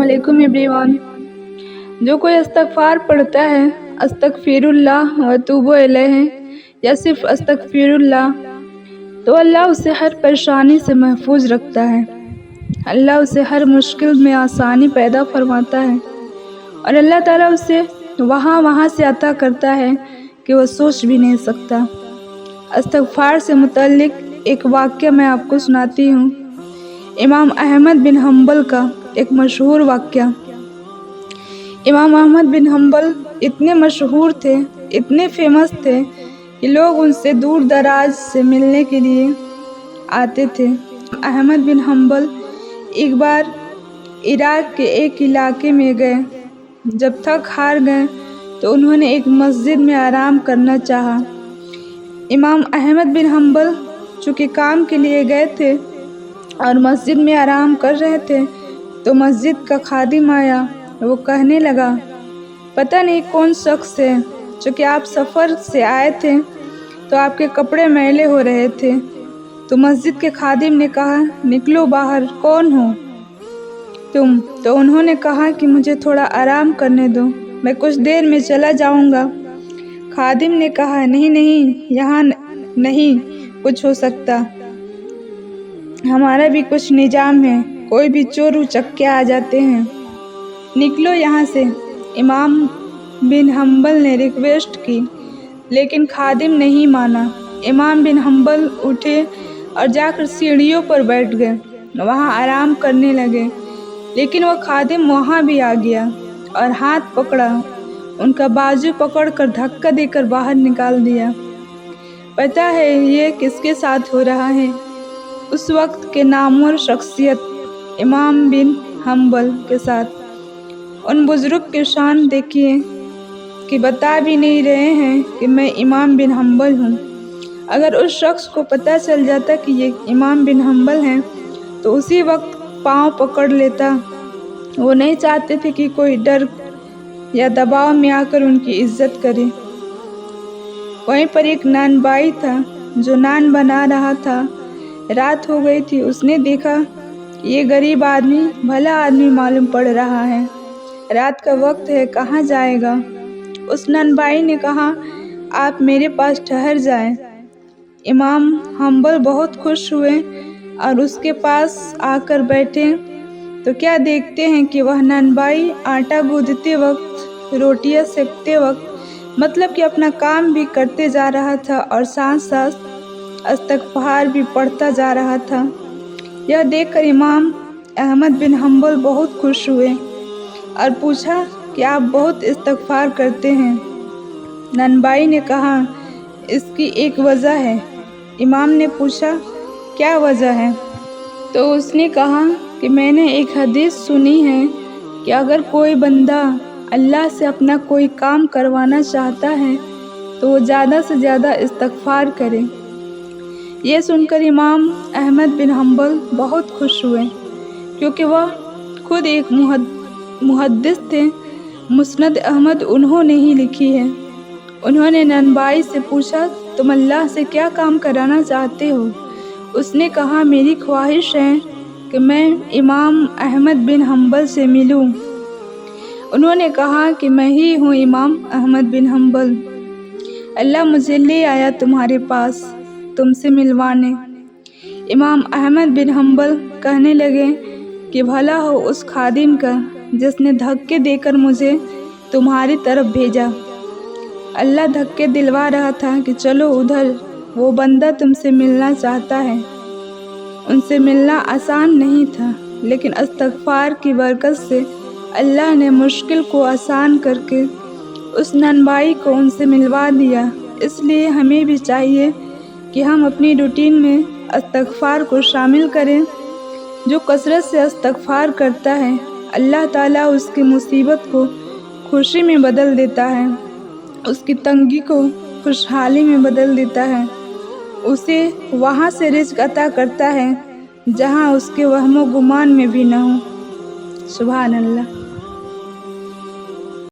अस्सलामुअलैकुम एवरीवन। जो कोई इस्तग़फ़ार पढ़ता है, अस्तग़फ़िरुल्लाह व अतूबु इलैह, या सिर्फ अस्तग़फ़िरुल्लाह, तो अल्लाह उसे हर परेशानी से महफूज रखता है। अल्लाह उसे हर मुश्किल में आसानी पैदा फरमाता है और अल्लाह ताला उसे वहाँ से अता करता है कि वह सोच भी नहीं सकता। इस्तग़फ़ार से मुतल्लिक़ एक वाक़या मैं आपको सुनाती हूँ। इमाम अहमद बिन हम्बल का एक मशहूर वाक़या। इमाम अहमद बिन हम्बल इतने मशहूर थे, इतने फेमस थे कि लोग उनसे दूर दराज से मिलने के लिए आते थे। अहमद बिन हम्बल एक बार इराक़ के एक इलाके में गए। जब थक हार गए तो उन्होंने एक मस्जिद में आराम करना चाहा। इमाम अहमद बिन हम्बल चूँकि काम के लिए गए थे और मस्जिद में आराम कर रहे थे, तो मस्जिद का खादिम आया। वो कहने लगा, पता नहीं कौन शख्स है, चूँकि आप सफ़र से आए थे तो आपके कपड़े मैले हो रहे थे। तो मस्जिद के खादिम ने कहा, निकलो बाहर, कौन हो तुम? तो उन्होंने कहा कि मुझे थोड़ा आराम करने दो, मैं कुछ देर में चला जाऊंगा। खादिम ने कहा, नहीं, यहाँ नहीं कुछ हो सकता, हमारा भी कुछ निजाम है, कोई भी चोर उचक्के आ जाते हैं, निकलो यहाँ से। इमाम बिन हम्बल ने रिक्वेस्ट की, लेकिन खादिम नहीं माना। इमाम बिन हम्बल उठे और जाकर सीढ़ियों पर बैठ गए, वहाँ आराम करने लगे। लेकिन वह खादिम वहाँ भी आ गया और हाथ पकड़ा, उनका बाजू पकड़कर धक्का देकर बाहर निकाल दिया। पता है ये किसके साथ हो रहा है? उस वक्त के नामवर शख्सियत इमाम बिन हम्बल के साथ। उन बुज़ुर्ग की शान देखिए कि बता भी नहीं रहे हैं कि मैं इमाम बिन हम्बल हूँ। अगर उस शख्स को पता चल जाता कि ये इमाम बिन हम्बल हैं तो उसी वक्त पाँव पकड़ लेता। वो नहीं चाहते थे कि कोई डर या दबाव में आकर उनकी इज्जत करे। वहीं पर एक नान बाई था जो नान बना रहा था। रात हो गई थी। उसने देखा ये गरीब आदमी भला आदमी मालूम पड़ रहा है, रात का वक्त है, कहाँ जाएगा? उस ननबाई ने कहा, आप मेरे पास ठहर जाएं। इमाम हम्बल बहुत खुश हुए और उसके पास आकर बैठे तो क्या देखते हैं कि वह ननबाई आटा गूंदते वक्त, रोटियां सेकते वक्त, मतलब कि अपना काम भी करते जा रहा था और साथ साथ इस्तग़फ़ार भी पढ़ता जा रहा था। यह देखकर इमाम अहमद बिन हम्बल बहुत खुश हुए और पूछा कि आप बहुत इस्तग़फ़ार करते हैं। ननबाई ने कहा, इसकी एक वजह है। इमाम ने पूछा, क्या वजह है? तो उसने कहा कि मैंने एक हदीस सुनी है कि अगर कोई बंदा अल्लाह से अपना कोई काम करवाना चाहता है तो वो ज़्यादा से ज़्यादा इस्तग़फ़ार करे। ये सुनकर इमाम अहमद बिन हम्बल बहुत खुश हुए, क्योंकि वह खुद एक मुहद्दिस थे। मुस्नद अहमद उन्होंने ही लिखी है। उन्होंने ननबाई से पूछा, तुम अल्लाह से क्या काम कराना चाहते हो? उसने कहा, मेरी ख्वाहिश है कि मैं इमाम अहमद बिन हम्बल से मिलूं। उन्होंने कहा कि मैं ही हूँ इमाम अहमद बिन हम्बल, अल्लाह मुझे ले आया तुम्हारे पास तुमसे मिलवाने। इमाम अहमद बिन हम्बल कहने लगे कि भला हो उस खादिम का जिसने धक्के देकर मुझे तुम्हारी तरफ भेजा। अल्लाह धक्के दिलवा रहा था कि चलो उधर, वो बंदा तुमसे मिलना चाहता है। उनसे मिलना आसान नहीं था, लेकिन इस्तग़फ़ार की बरकत से अल्लाह ने मुश्किल को आसान करके उस ननबाई को उनसे मिलवा दिया। इसलिए हमें भी चाहिए कि हम अपनी रूटीन में इस्तग़फ़ार को शामिल करें। जो कसरत से इस्तग़फ़ार करता है, अल्लाह ताला उसकी मुसीबत को खुशी में बदल देता है, उसकी तंगी को खुशहाली में बदल देता है, उसे वहाँ से रिज़्क़ अता करता है जहाँ उसके वहमो गुमान में भी न हो। सुभान अल्लाह।